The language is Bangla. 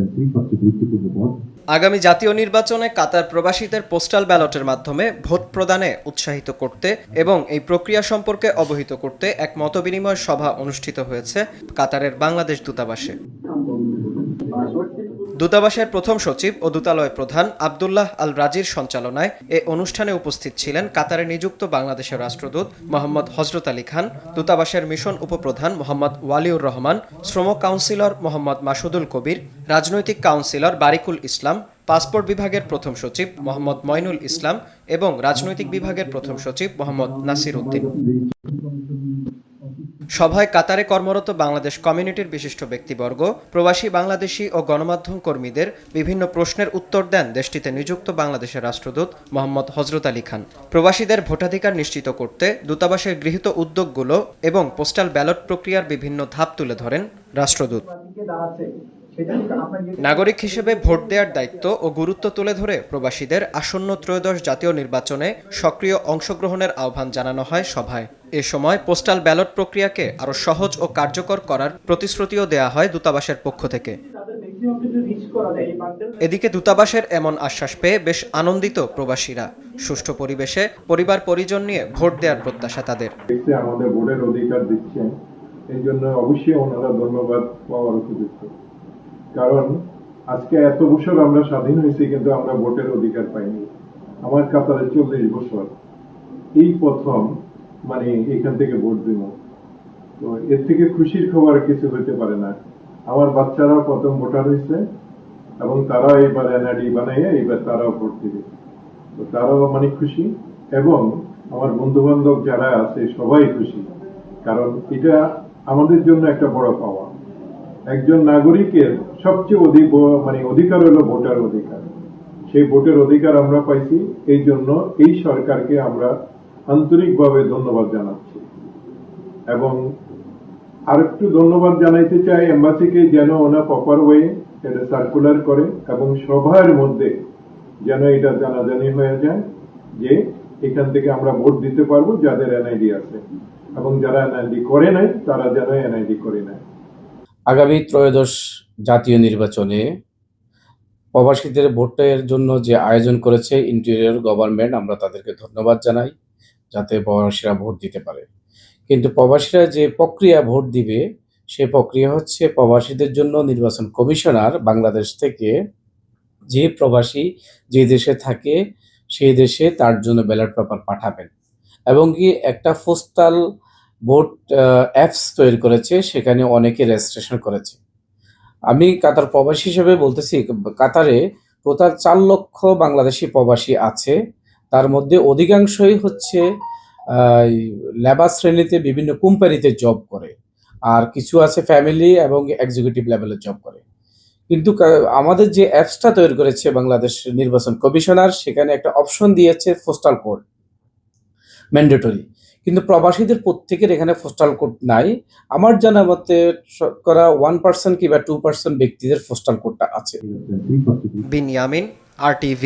সবচেয়ে গুরুত্বপূর্ণ পদ। আগামী জাতীয় নির্বাচনে কাতার প্রবাসীদের পোস্টাল ব্যালটের মাধ্যমে ভোট প্রদানে উৎসাহিত করতে এবং এই প্রক্রিয়া সম্পর্কে অবহিত করতে এক মতবিনিময় সভা অনুষ্ঠিত হয়েছে কাতারের বাংলাদেশ দূতাবাসে। দূতাবাসের প্রথম সচিব ও দূতালয় প্রধান আব্দুল্লাহ আল রাজির সঞ্চালনায় এ অনুষ্ঠানে উপস্থিত ছিলেন কাতারে নিযুক্ত বাংলাদেশের রাষ্ট্রদূত মোহাম্মদ হযরত আলী খান, দূতাবাসের মিশন উপপ্রধান মোহাম্মদ ওয়ালিউর রহমান, শ্রম কাউন্সিলর মোহাম্মদ মাসুদুল কবির, রাজনৈতিক কাউন্সিলর বারিকুল ইসলাম, পাসপোর্ট বিভাগের প্রথম সচিব মোহাম্মদ মইনুল ইসলাম এবং রাজনৈতিক বিভাগের প্রথম সচিব মোহাম্মদ নাসির উদ্দিন। সভায় কাতারে কর্মরত বাংলাদেশ কমিউনিটির বিশিষ্ট ব্যক্তিবর্গ, প্রবাসী বাংলাদেশি ও গণমাধ্যম কর্মীদের বিভিন্ন প্রশ্নের উত্তর দেন দেশটিতে নিযুক্ত বাংলাদেশের রাষ্ট্রদূত মোহাম্মদ হযরত আলী খান। প্রবাসীদের ভোটাধিকার নিশ্চিত করতে দূতাবাসের গৃহীত উদ্যোগগুলো এবং পোস্টাল ব্যালট প্রক্রিয়ার বিভিন্ন ধাপ তুলে ধরেন রাষ্ট্রদূত। নাগরিক হিসেবে ভোট দেওয়ার দায়িত্ব ও গুরুত্ব তুলে ধরে প্রবাসীদের আসন্ন ত্রয়োদশ জাতীয় নির্বাচনে সক্রিয় অংশগ্রহণের আহ্বান জানানো হয় সভায়। এ সময় পোস্টাল ব্যালট প্রক্রিয়াকে আরও সহজ ও কার্যকর করার প্রতিশ্রুতিও দেয়া হয় দূতাবাসের পক্ষ থেকে। এদিকে দূতাবাসের এমন আশ্বাস পেয়ে বেশ আনন্দিত প্রবাসীরা। সুষ্ঠু পরিবেশে পরিবার পরিজন নিয়ে ভোট দেওয়ার প্রত্যাশা তাদের। আমাদের ভোটের অধিকার দিচ্ছেন, এই জন্য অবশ্যই ওনারা ধন্যবাদ পাওয়ার উপযুক্ত। কারণ আজকে এত বছর আমরা স্বাধীন হয়েছি কিন্তু আমরা ভোটের অধিকার পাইনি। আমার কাতারে 40 বছর এই প্রথম এখান থেকে ভোট দিব। তো এর থেকে খুশির খবর কিছু হইতে পারে না। আমার বাচ্চারাও প্রথম ভোটার হয়েছে এবং তারাও এবার এনআইডি বানাইয়া এবার তারাও ভোট দিবে। তো তারাও খুশি এবং আমার বন্ধু বান্ধব যারা আছে সবাই খুশি। কারণ এটা আমাদের জন্য একটা বড় পাওয়া। একজন নাগরিকের সবচেয়ে অধিকার হলো ভোটার অধিকার। সেই ভোটের অধিকার আমরা পাইছি, এই জন্য এই সরকারকে আমরা আন্তরিকভাবে ধন্যবাদ জানাচ্ছি। এবং আরেকটু ধন্যবাদ জানাইতে চাই এম্বাসিকে, যেন ওনা প্রপার ওয়ে এটা সার্কুলার করে এবং সবার মধ্যে যেন এটা জানাজানি হয়ে যায় যে এখান থেকে আমরা ভোট দিতে পারবো যাদের এনআইডি আছে, এবং যারা এনআইডি করে নাই তারা যেন এনআইডি করে নেয়। আগামী ত্রয়োদশ জাতীয় নির্বাচনে প্রবাসীদের ভোটের জন্য যে আয়োজন করেছে ইন্টেরিয়র গভর্নমেন্ট, আমরা তাদেরকে ধন্যবাদ জানাই যাতে প্রবাসীরা ভোট দিতে পারে। কিন্তু প্রবাসীরা যে প্রক্রিয়া ভোট দিবে সেই প্রক্রিয়া হচ্ছে প্রবাসীদের জন্য নির্বাচন কমিশনার বাংলাদেশ থেকে যে প্রবাসী যে দেশে থাকে সেই দেশে তার জন্য ব্যালট পেপার পাঠাবেন এবং কি একটা পোস্টাল ভোট অ্যাপস তৈরি করেছে, সেখানে অনেকে রেজিস্ট্রেশন করেছে। আমি কাতার প্রবাসী হিসেবে বলতেছি, কাতারে টোটাল 4 লক্ষ বাংলাদেশি প্রবাসী আছে। তার মধ্যে অধিকাংশই হচ্ছে লেবার শ্রেণীতে বিভিন্ন কোম্পানিতে জব করে, আর কিছু আছে ফ্যামিলি এবং এক্সিকিউটিভ লেভেলে জব করে। কিন্তু আমাদের যে অ্যাপসটা তৈরি করেছে বাংলাদেশ নির্বাচন কমিশনার, সেখানে একটা অপশন দিয়েছে পোস্টাল কোড ম্যান্ডেটরি, কিন্তু প্রবাসীদের প্রত্যেকের এখানে পোস্টাল কোড নাই। আমার জানা মতে শতকরা 1% কিংবা 2% ব্যক্তিদের পোস্টাল কোডটা আছে। বিনিয়ামিন, RTV।